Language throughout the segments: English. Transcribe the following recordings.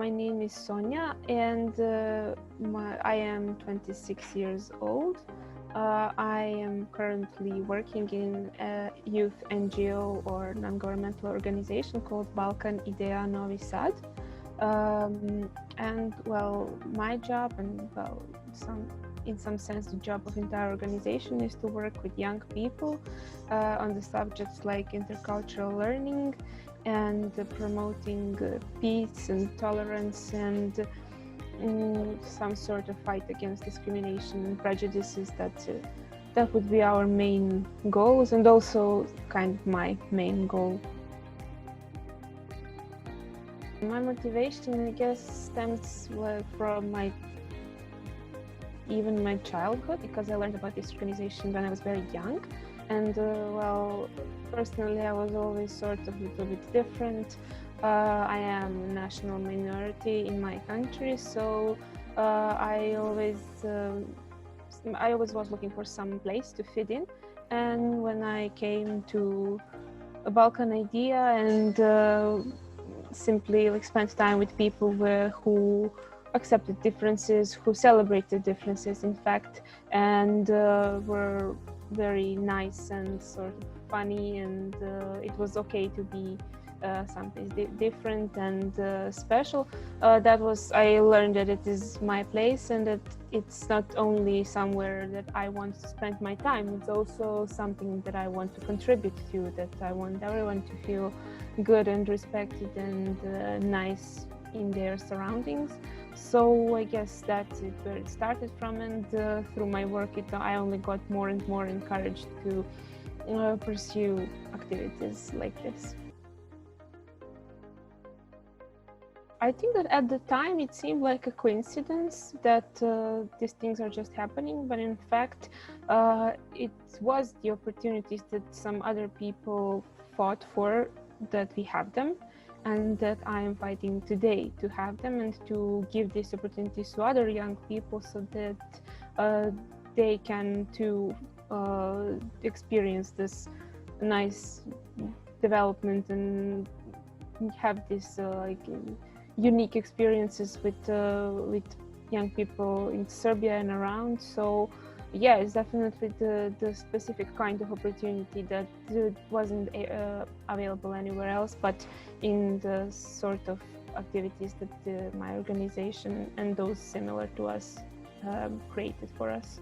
My name is Sonja, and I am 26 years old. I am currently working in a youth NGO or non-governmental organization called Balkan Ideja Novi Sad. And well, my job, and well, in some sense the job of entire organization, is to work with young people on the subjects like intercultural learning and promoting peace and tolerance and some sort of fight against discrimination and prejudices. That would be our main goals, and also kind of my main goal. My motivation, I guess, stems from even my childhood, because I learned about this organization when I was very young. And well, personally, I was always sort of a little bit different. I am a national minority in my country, so I always was looking for some place to fit in. And when I came to a Balkan Idea and simply spent time with people who accepted differences, who celebrated differences, in fact, and were very nice and sort of funny, and it was okay to be something different and special. I learned that it is my place, and that it's not only somewhere that I want to spend my time, it's also something that I want to contribute to, that I want everyone to feel good and respected and nice in their surroundings. So I guess that's where it started from, and through my work I only got more and more encouraged to pursue activities like this. I think that at the time it seemed like a coincidence that these things are just happening, but in fact it was the opportunities that some other people fought for that we have them, and that I am fighting today to have them and to give these opportunities to other young people, so that they can too experience this nice development and have this unique experiences with young people in Serbia and around. So yeah, it's definitely the specific kind of opportunity that wasn't available anywhere else, but in the sort of activities that my organization and those similar to us created for us.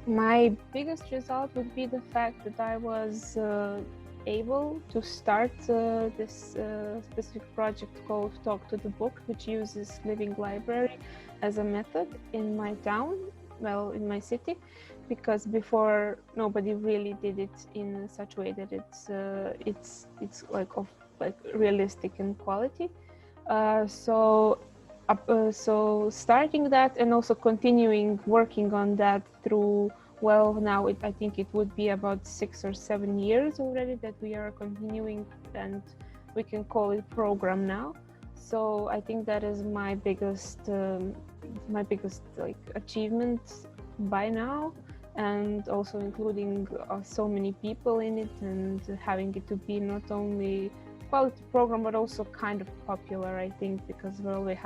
My biggest result would be the fact that I was able to start this specific project called Talk to the Book, which uses living library as a method in my town, well, in my city, because before nobody really did it in such a way that it's realistic in quality. So starting that and also continuing working on that through, well, now I think it would be about 6 or 7 years already that we are continuing, and we can call it program now. So I think that is my biggest achievement by now, and also including so many people in it, and having it to be not only quality program but also kind of popular, I think, because we always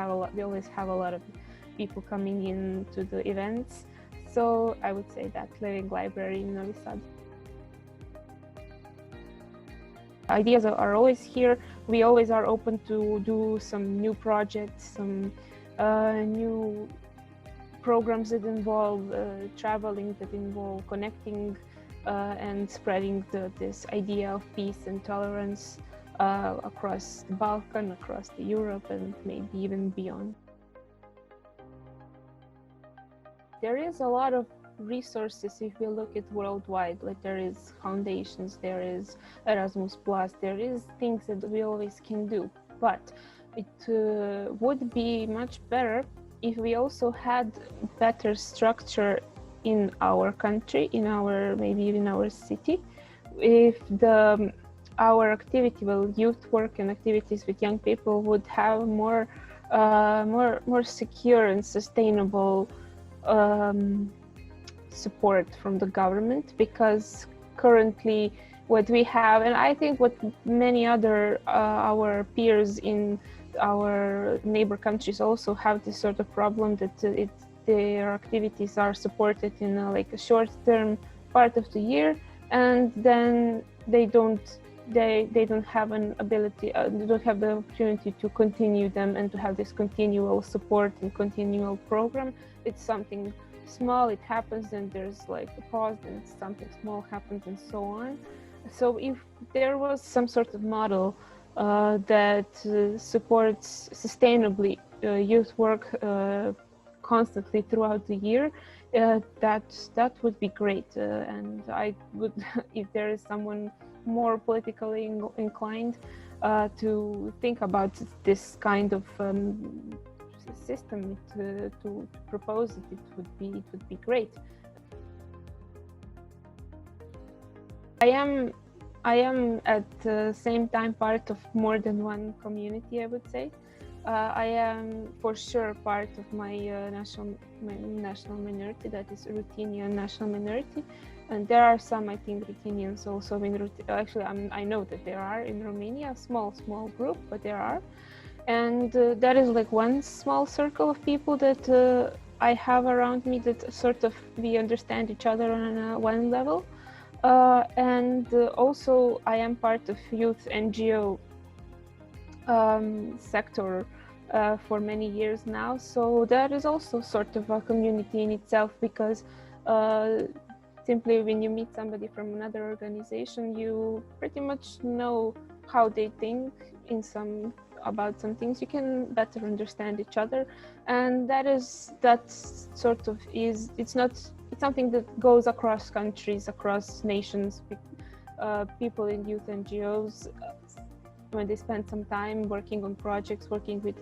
have a lot of people coming in to the events. So I would say that living library in Novi Sad. Ideas are always here. We always are open to do some new projects, some new programs that involve traveling, that involve connecting and spreading this idea of peace and tolerance across the Balkan, across Europe, and maybe even beyond. There is a lot of resources if we look at worldwide, like there is foundations, there is Erasmus+, there is things that we always can do, but it would be much better if we also had better structure in our country, maybe even our city, if our activity, well, youth work and activities with young people would have more secure and sustainable support from the government, because currently what we have, and I think what many other our peers in our neighbor countries also have this sort of problem, that their activities are supported in like a short-term part of the year, and then they don't have an ability, they don't have the opportunity to continue them and to have this continual support and continual program. It's something small, it happens, and there's like a pause, and something small happens, and so on. So if there was some sort of model that supports sustainably youth work constantly throughout the year, that would be great. And I would, if there is someone more politically inclined to think about this kind of system, to propose it, it would be great. I am at the same time part of more than one community, I would say. I am for sure part of my national minority, that is Ruthenian national minority, and there are some, I think, Ruthenians also in actually I know that there are in Romania, a small group, but there are, and that is like one small circle of people that I have around me, that sort of we understand each other on one level. And also I am part of youth NGO sector for many years now, so that is also sort of a community in itself, because simply when you meet somebody from another organization, you pretty much know how they think about some things. You can better understand each other, and it's something that goes across countries, across nations. People in youth NGOs, when they spend some time working on projects, working with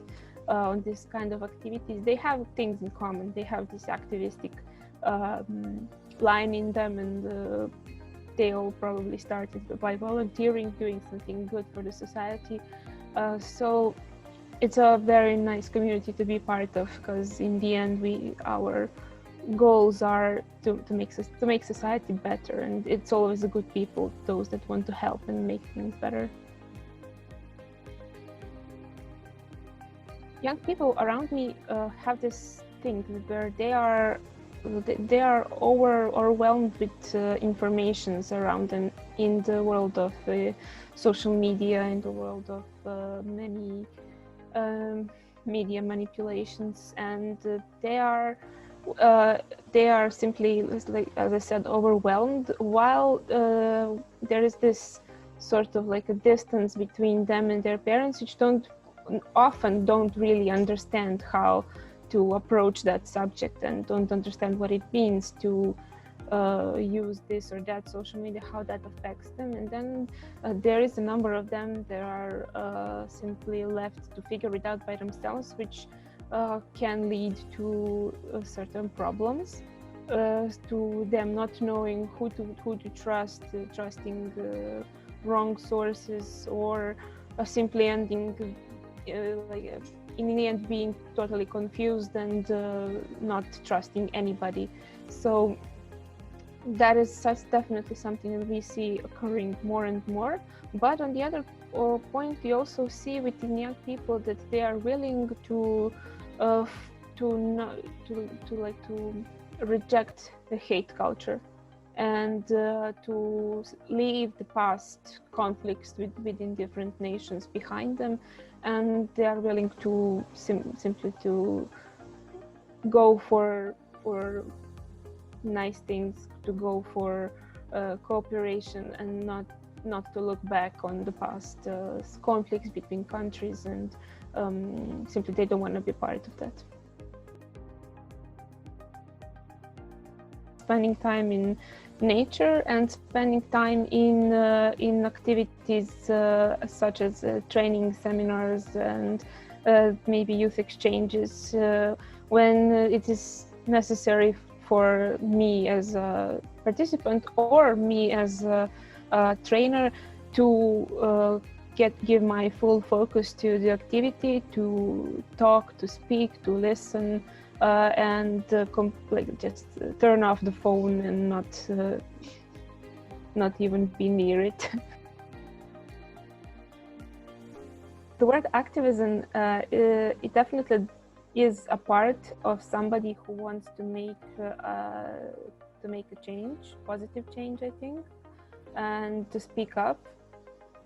on this kind of activities, they have things in common. They have this activistic line in them, and they all probably started by volunteering, doing something good for the society. So it's a very nice community to be part of, because in the end our goals are to make society better, and it's always the good people, those that want to help and make things better. Young people around me have this thing where they are overwhelmed with informations around them in the world of social media, in the world of many media manipulations, and they are simply, like as I said, overwhelmed, while there is this sort of like a distance between them and their parents, which often don't really understand how to approach that subject, and don't understand what it means to use this or that social media, how that affects them. And then there is a number of them that are simply left to figure it out by themselves, which can lead to certain problems, to them not knowing who to trust, trusting wrong sources, or simply ending in the end being totally confused and not trusting anybody. So that is definitely something that we see occurring more and more. But on the other point, we also see within young people that they are willing to reject the hate culture, and to leave the past conflicts within different nations behind them, and they are willing to simply to go for nice things, to go for cooperation, and not to look back on the past conflicts between countries, and simply they don't want to be part of that. Spending time in nature and spending time in activities such as training seminars and maybe youth exchanges when it is necessary for me as a participant or me as a trainer to give my full focus to the activity, to talk, to speak, to listen, and just turn off the phone and not even be near it. The word activism, it definitely is a part of somebody who wants to make a change, positive change, I think, and to speak up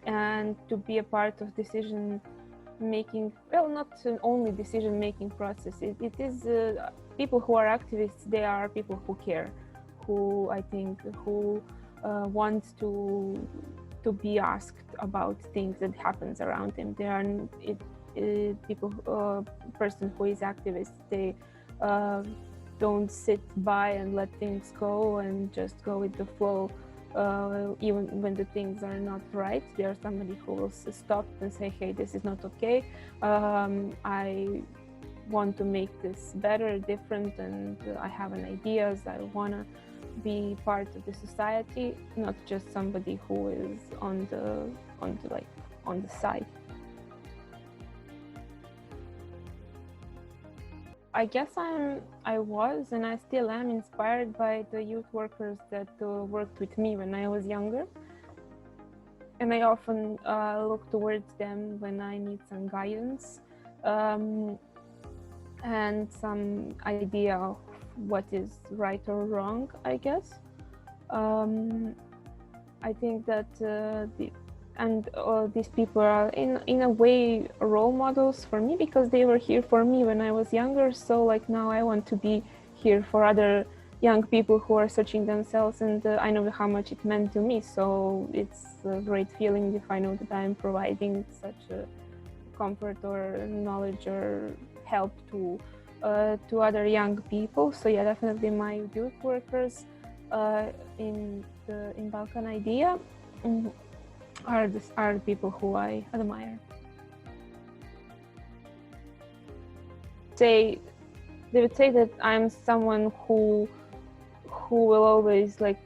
and to be a part of decision making. Well, not only decision making process. It is people who are activists. They are people who care, who I think want to be asked about things that happens around them. They are people, person who is activist. They don't sit by and let things go and just go with the flow, even when the things are not right. They are somebody who will stop and say, hey, this is not okay. I want to make this better, different, and I have an ideas. I want to be part of the society, not just somebody who is on the side. I guess I was and I still am inspired by the youth workers that worked with me when I was younger, and I often look towards them when I need some guidance and some idea of what is right or wrong, I guess. I think that these people are in a way role models for me, because they were here for me when I was younger. So like now I want to be here for other young people who are searching themselves, and I know how much it meant to me. So it's a great feeling if I know that I'm providing such a comfort or knowledge or help to other young people. So yeah, definitely my youth workers in Balkan Idea are the people who I admire. They would say that I'm someone who will always like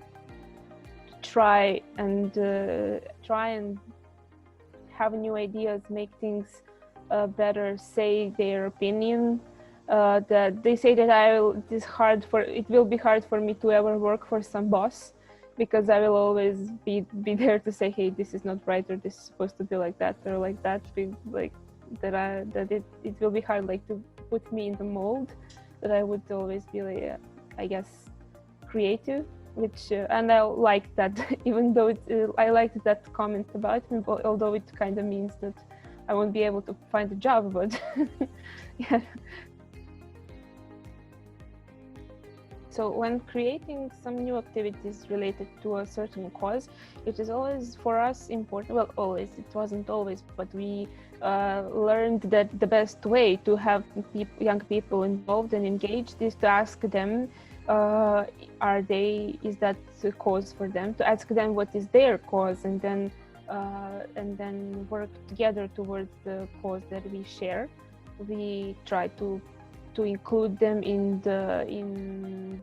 try and have new ideas, make things better, say their opinion. That they say that it will be hard for me to ever work for some boss, because I will always be there to say, hey, this is not right, or this is supposed to be like that, or like that. Like that it will be hard like to put me in the mold. That I would always be like, I guess, creative, which and I like that. Even though I liked that comment about me, but although it kind of means that I won't be able to find a job, but yeah. So when creating some new activities related to a certain cause, it is always for us important, well, always, it wasn't always, but we learned that the best way to have young people involved and engaged is to ask them, is that a cause for them? To ask them what is their cause, and then work together towards the cause that we share. We try to include them in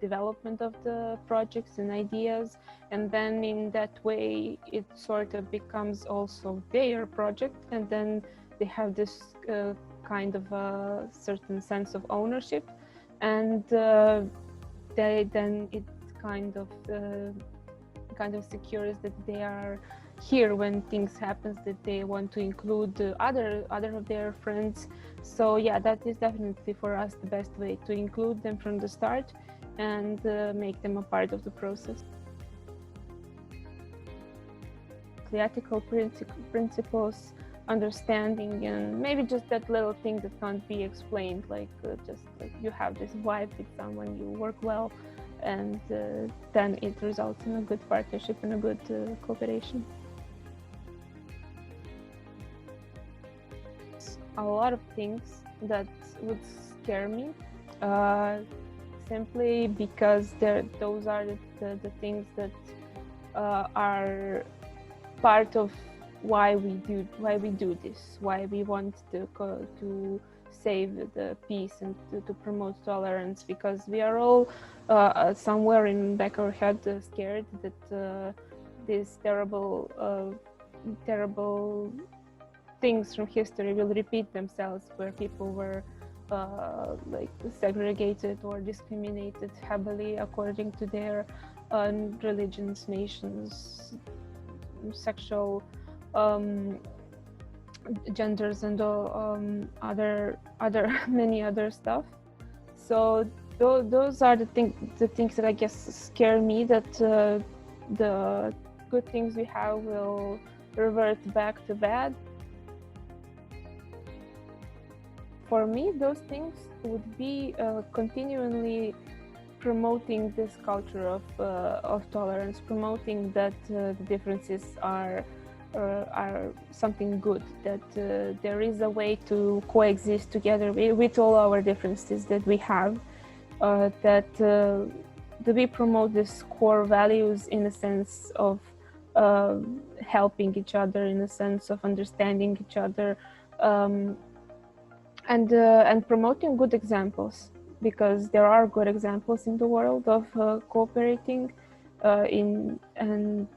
development of the projects and ideas, and then in that way it sort of becomes also their project, and then they have this kind of a certain sense of ownership, and then it kind of secures that they are here when things happen, that they want to include other of their friends. So yeah, that is definitely for us the best way to include them from the start and make them a part of the process. The ethical principles, understanding, and maybe just that little thing that can't be explained, like just like you have this vibe with someone, you work well, and then it results in a good partnership and a good cooperation. A lot of things that would scare me, simply because those are the things that are part of why we do this, why we want to save the peace and to promote tolerance, because we are all somewhere in back of our head scared that these terrible things from history will repeat themselves, where people were like segregated or discriminated heavily according to their religions, nations, sexual genders, and other many other stuff. So those are the things that I guess scare me, that the good things we have will revert back to bad. For me, those things would be continually promoting this culture of tolerance, promoting that the differences are something good, that there is a way to coexist together with all our differences that we have, that we promote these core values in a sense of helping each other, in a sense of understanding each other, and promoting good examples, because there are good examples in the world of cooperating and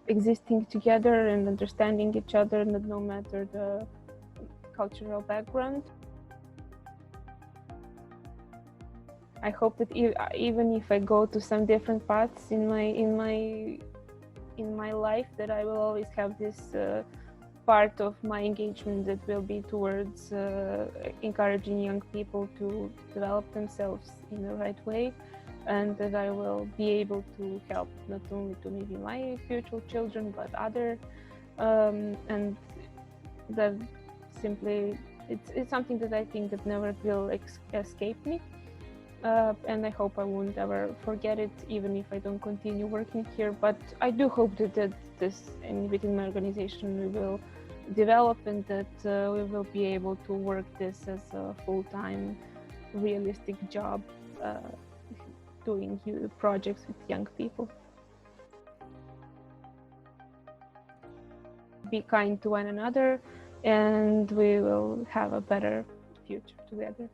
existing together and understanding each other, no matter the cultural background. I hope that even if I go to some different paths in my life, that I will always have this part of my engagement that will be towards encouraging young people to develop themselves in the right way, and that I will be able to help not only to maybe my future children, but other, and that simply it's something that I think that never will escape me, and I hope I won't ever forget it, even if I don't continue working here. But I do hope that this, and within my organization, we will develop, and that we will be able to work this as a full-time, realistic job, doing projects with young people. Be kind to one another, and we will have a better future together.